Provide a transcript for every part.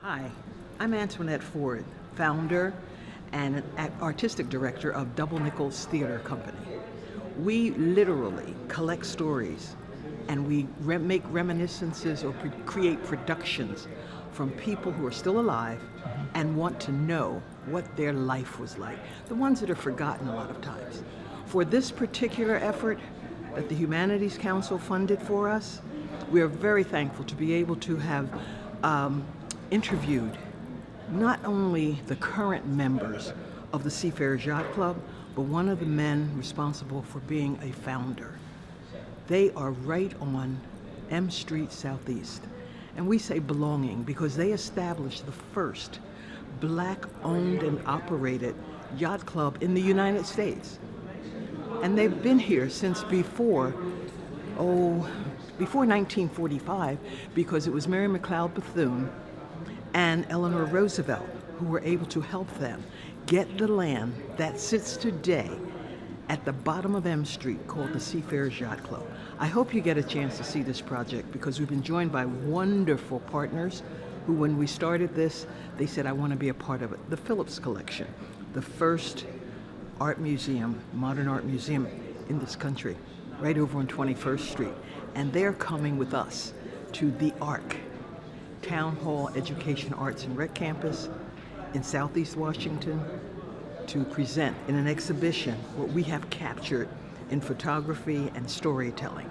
Hi, I'm Antoinette Ford, founder and artistic director of Double Nickels Theater Company. We literally collect stories and we make reminiscences or create productions from people who are still alive and want to know what their life was like, the ones that are forgotten a lot of times. For this particular effort that the Humanities Council funded for us, we are very thankful to be able to have interviewed not only the current members of the Seafarers Yacht Club, but one of the men responsible for being a founder. They are right on M Street Southeast. And we say belonging because they established the first Black-owned and operated yacht club in the United States. And they've been here since before 1945, because it was Mary McLeod Bethune and Eleanor Roosevelt who were able to help them get the land that sits today at the bottom of M Street called the Seafarers Yacht Club. I hope you get a chance to see this project because we've been joined by wonderful partners who, when we started this, they said, I want to be a part of it. The Phillips Collection, the first art museum, modern art museum in this country, right over on 21st Street. And they're coming with us to the ARC, Town Hall Education Arts and Rec Campus in Southeast Washington, to present in an exhibition what we have captured in photography and storytelling.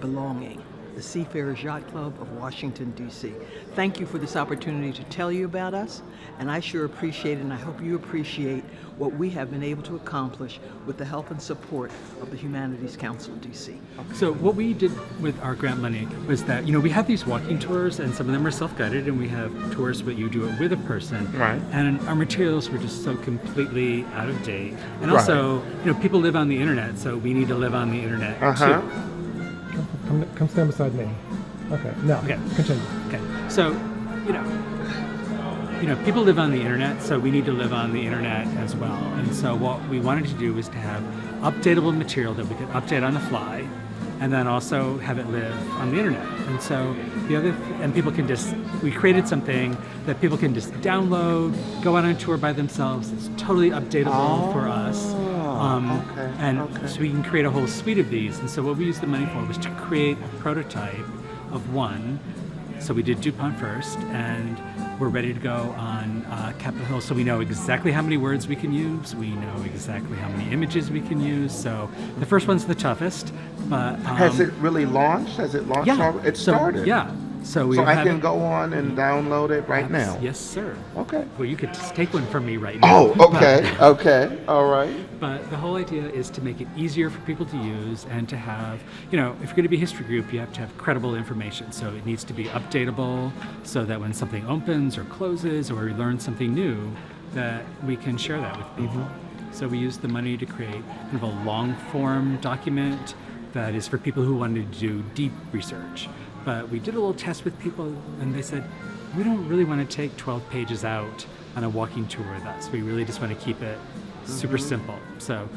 Belonging, the Seafarers Yacht Club of Washington, DC. Thank you for this opportunity to tell you about us, and I sure appreciate it, and I hope you appreciate what we have been able to accomplish with the help and support of the Humanities Council DC. So what we did with our grant money was that, we have these walking tours, and some of them are self-guided, and we have tours where you do it with a person. Right. And our materials were just so completely out of date. And also, people live on the internet, so we need to live on the internet too. Come stand beside me. Okay, now, continue. Okay, so, people live on the internet, so we need to live on the internet as well. And so what we wanted to do was to have updatable material that we could update on the fly, and then also have it live on the internet. And so people can we created something that people can just download, go out on tour by themselves. It's totally updatable for us. So we can create a whole suite of these. And so what we used the money for was to create a prototype of one. So we did DuPont first, and we're ready to go on Capitol Hill. So we know exactly how many words we can use. We know exactly how many images we can use. So the first one's the toughest. But has it really launched? Has it launched already? It started? So I can go on and download it right now? Yes, sir. Okay. Well, you could just take one from me right now. Oh, okay. Okay. All right. But the whole idea is to make it easier for people to use and to have, if you're going to be a history group, you have to have credible information. So it needs to be updatable so that when something opens or closes or we learn something new, that we can share that with people. So we use the money to create kind of a long form document that is for people who wanted to do deep research. But we did a little test with people, and they said, we don't really want to take 12 pages out on a walking tour with us. We really just want to keep it super simple. So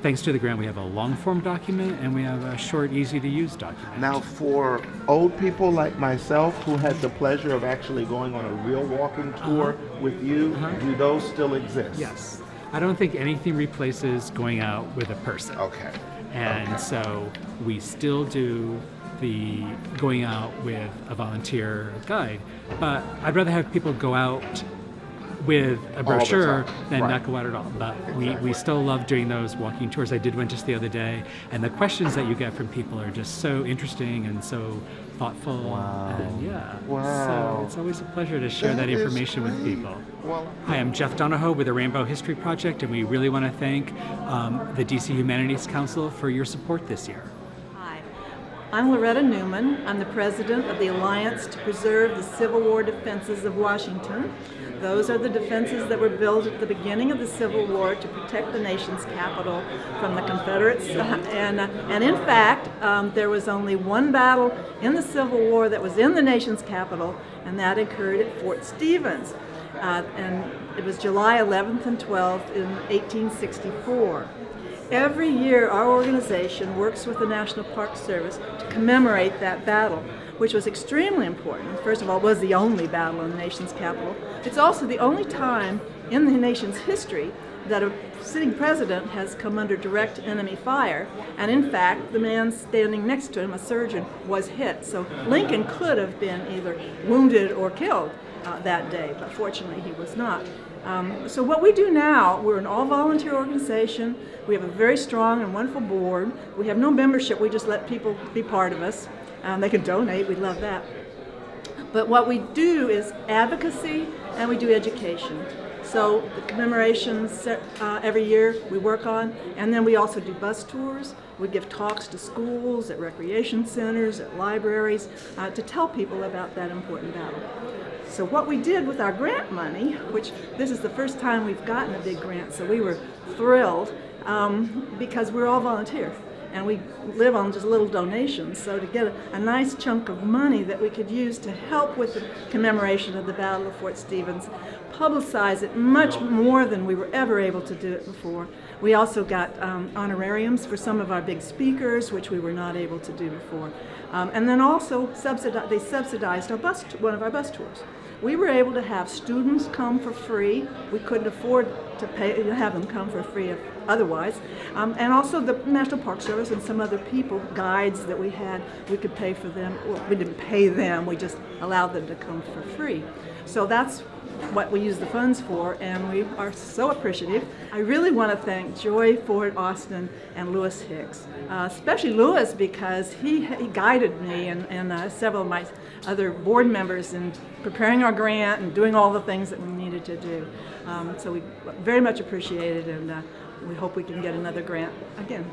thanks to the grant, we have a long-form document, and we have a short, easy-to-use document. Now, for old people like myself who had the pleasure of actually going on a real walking tour with you, do those still exist? Yes. I don't think anything replaces going out with a person. Okay. And so we still do the going out with a volunteer guide, but I'd rather have people go out with a brochure than not go out at all. But we still love doing those walking tours. I did one just the other day, and the questions that you get from people are just so interesting and so thoughtful. Wow. And so it's always a pleasure to share that information with people. Well, Hi, I'm Jeff Donahoe with the Rainbow History Project, and we really want to thank the DC Humanities Council for your support this year. I'm Loretta Newman. I'm the president of the Alliance to Preserve the Civil War Defenses of Washington. Those are the defenses that were built at the beginning of the Civil War to protect the nation's capital from the Confederates. And in fact, there was only one battle in the Civil War that was in the nation's capital, and that occurred at Fort Stevens. And it was July 11th and 12th in 1864. Every year, our organization works with the National Park Service to commemorate that battle. which was extremely important. First of all, it was the only battle in the nation's capital. It's also the only time in the nation's history that a sitting president has come under direct enemy fire, and in fact, the man standing next to him, a surgeon, was hit. So Lincoln could have been either wounded or killed that day, but fortunately he was not. So what we do now, we're an all-volunteer organization. We have a very strong and wonderful board. We have no membership. We just let people be part of us. They can donate. We love that. But what we do is advocacy, and we do education. So the commemorations every year we work on, and then we also do bus tours. We give talks to schools, at recreation centers, at libraries, to tell people about that important battle. So what we did with our grant money, which this is the first time we've gotten a big grant, so we were thrilled because we're all volunteer. And we live on just little donations, so to get a nice chunk of money that we could use to help with the commemoration of the Battle of Fort Stevens, publicize it much more than we were ever able to do it before. We also got honorariums for some of our big speakers, which we were not able to do before. And then also they subsidized one of our bus tours. We were able to have students come for free. We couldn't afford to have them come for free otherwise. And also the National Park Service and some other people, guides that we had, we could pay for them. Well, we didn't pay them, we just allowed them to come for free. So that's what we use the funds for, and we are so appreciative. I really want to thank Joy Ford Austin and Lewis Hicks, especially Lewis, because he guided me and several of my other board members in preparing our grant and doing all the things that we needed to do. So we very much appreciate it, and we hope we can get another grant again.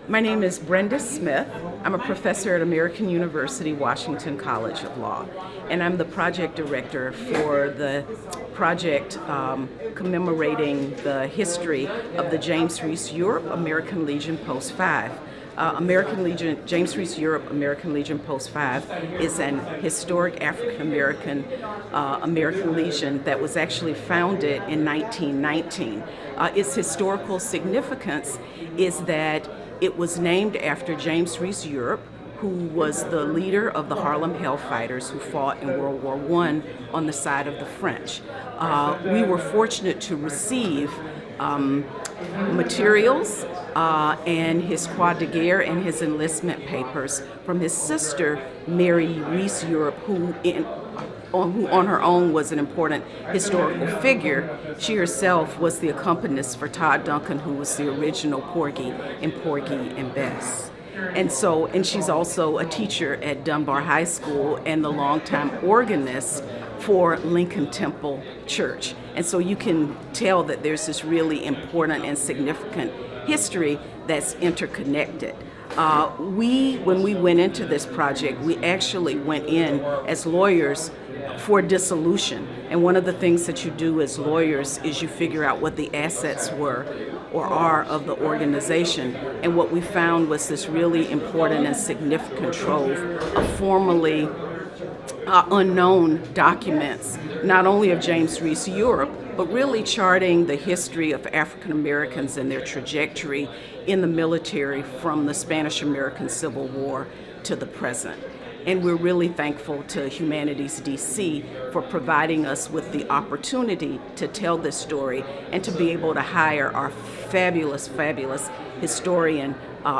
My name is Brenda Smith. I'm a professor at American University, Washington College of Law, and I'm the project director for the project commemorating the history of the James Reese Europe American Legion Post 5. American Legion, James Reese Europe American Legion Post 5 is an historic African-American American Legion that was actually founded in 1919. Its historical significance is that it was named after James Reese Europe, who was the leader of the Harlem Hellfighters who fought in World War I on the side of the French. We were fortunate to receive materials and his croix de guerre and his enlistment papers from his sister, Mary Reese Europe, who on her own was an important historical figure. She herself was the accompanist for Todd Duncan, who was the original Porgy and Bess. And she's also a teacher at Dunbar High School and the longtime organist for Lincoln Temple Church. And so you can tell that there's this really important and significant history that's interconnected. When we went into this project, we actually went in as lawyers for dissolution. And one of the things that you do as lawyers is you figure out what the assets were or are of the organization. And what we found was this really important and significant trove of formerly unknown documents, not only of James Reese Europe, but really charting the history of African Americans and their trajectory in the military from the Spanish-American Civil War to the present. And we're really thankful to Humanities DC for providing us with the opportunity to tell this story and to be able to hire our fabulous historian,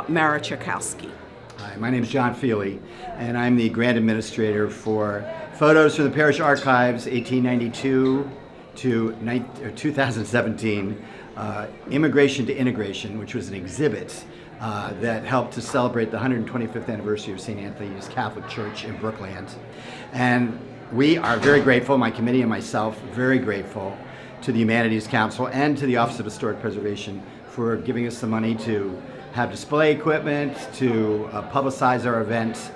Mara Tchaikovsky. Hi, my name is John Feely, and I'm the grant administrator for Photos from the Parish Archives, 1892 to 2017, Immigration to Integration, which was an exhibit that helped to celebrate the 125th anniversary of St. Anthony's Catholic Church in Brookland. And we are very grateful, my committee and myself, very grateful to the Humanities Council and to the Office of Historic Preservation for giving us the money to have display equipment, to publicize our event,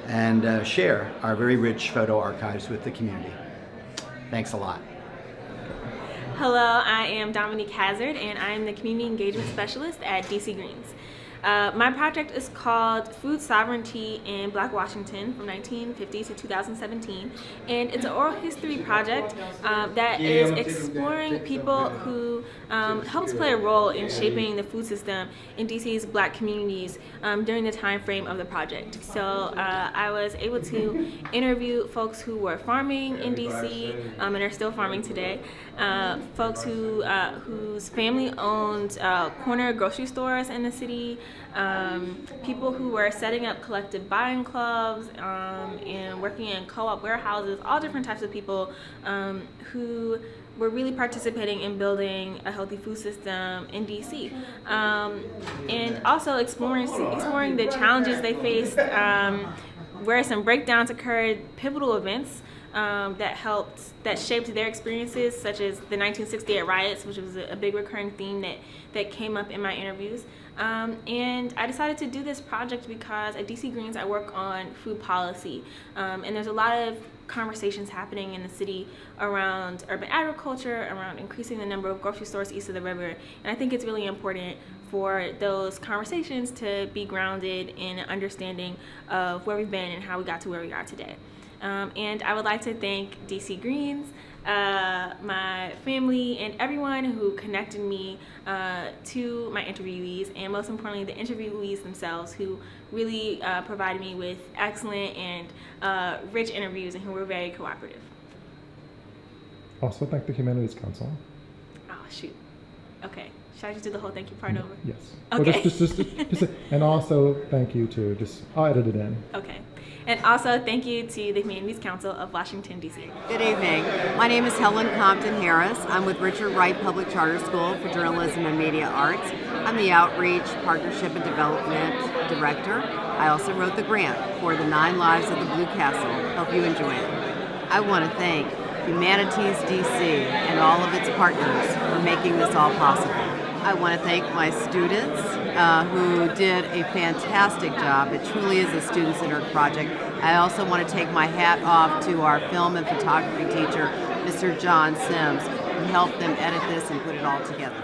and share our very rich photo archives with the community. Thanks a lot. Hello, I am Dominique Hazard, and I am the Community Engagement Specialist at DC Greens. My project is called Food Sovereignty in Black Washington from 1950 to 2017, and it's an oral history project that is exploring people who helped play a role in shaping the food system in DC's Black communities during the time frame of the project. So I was able to interview folks who were farming in DC and are still farming today, folks whose family owned corner grocery stores in the city, people who were setting up collective buying clubs and working in co-op warehouses, all different types of people who were really participating in building a healthy food system in DC, and also exploring the challenges they faced, where some breakdowns occurred, pivotal events that shaped their experiences, such as the 1968 riots, which was a big recurring theme that came up in my interviews. And I decided to do this project because at DC Greens I work on food policy, and there's a lot of conversations happening in the city around urban agriculture, around increasing the number of grocery stores east of the river, and I think it's really important for those conversations to be grounded in an understanding of where we've been and how we got to where we are today. And I would like to thank DC Greens, my family, and everyone who connected me to my interviewees, and most importantly, the interviewees themselves, who really provided me with excellent and rich interviews and who were very cooperative. Also thank the Humanities Council. Oh, shoot. Okay. Should I just do the whole thank you part over? Yes. Okay. Well, and also thank you to I'll edit it in. Okay. And also thank you to the Humanities Council of Washington, D.C. Good evening. My name is Helen Compton Harris. I'm with Richard Wright Public Charter School for Journalism and Media Arts. I'm the Outreach, Partnership, and Development Director. I also wrote the grant for the 9 Lives of the Blue Castle. Hope you enjoy it. I want to thank Humanities DC and all of its partners for making this all possible. I want to thank my students who did a fantastic job. It truly is a student-centered project. I also want to take my hat off to our film and photography teacher, Mr. John Sims, who helped them edit this and put it all together.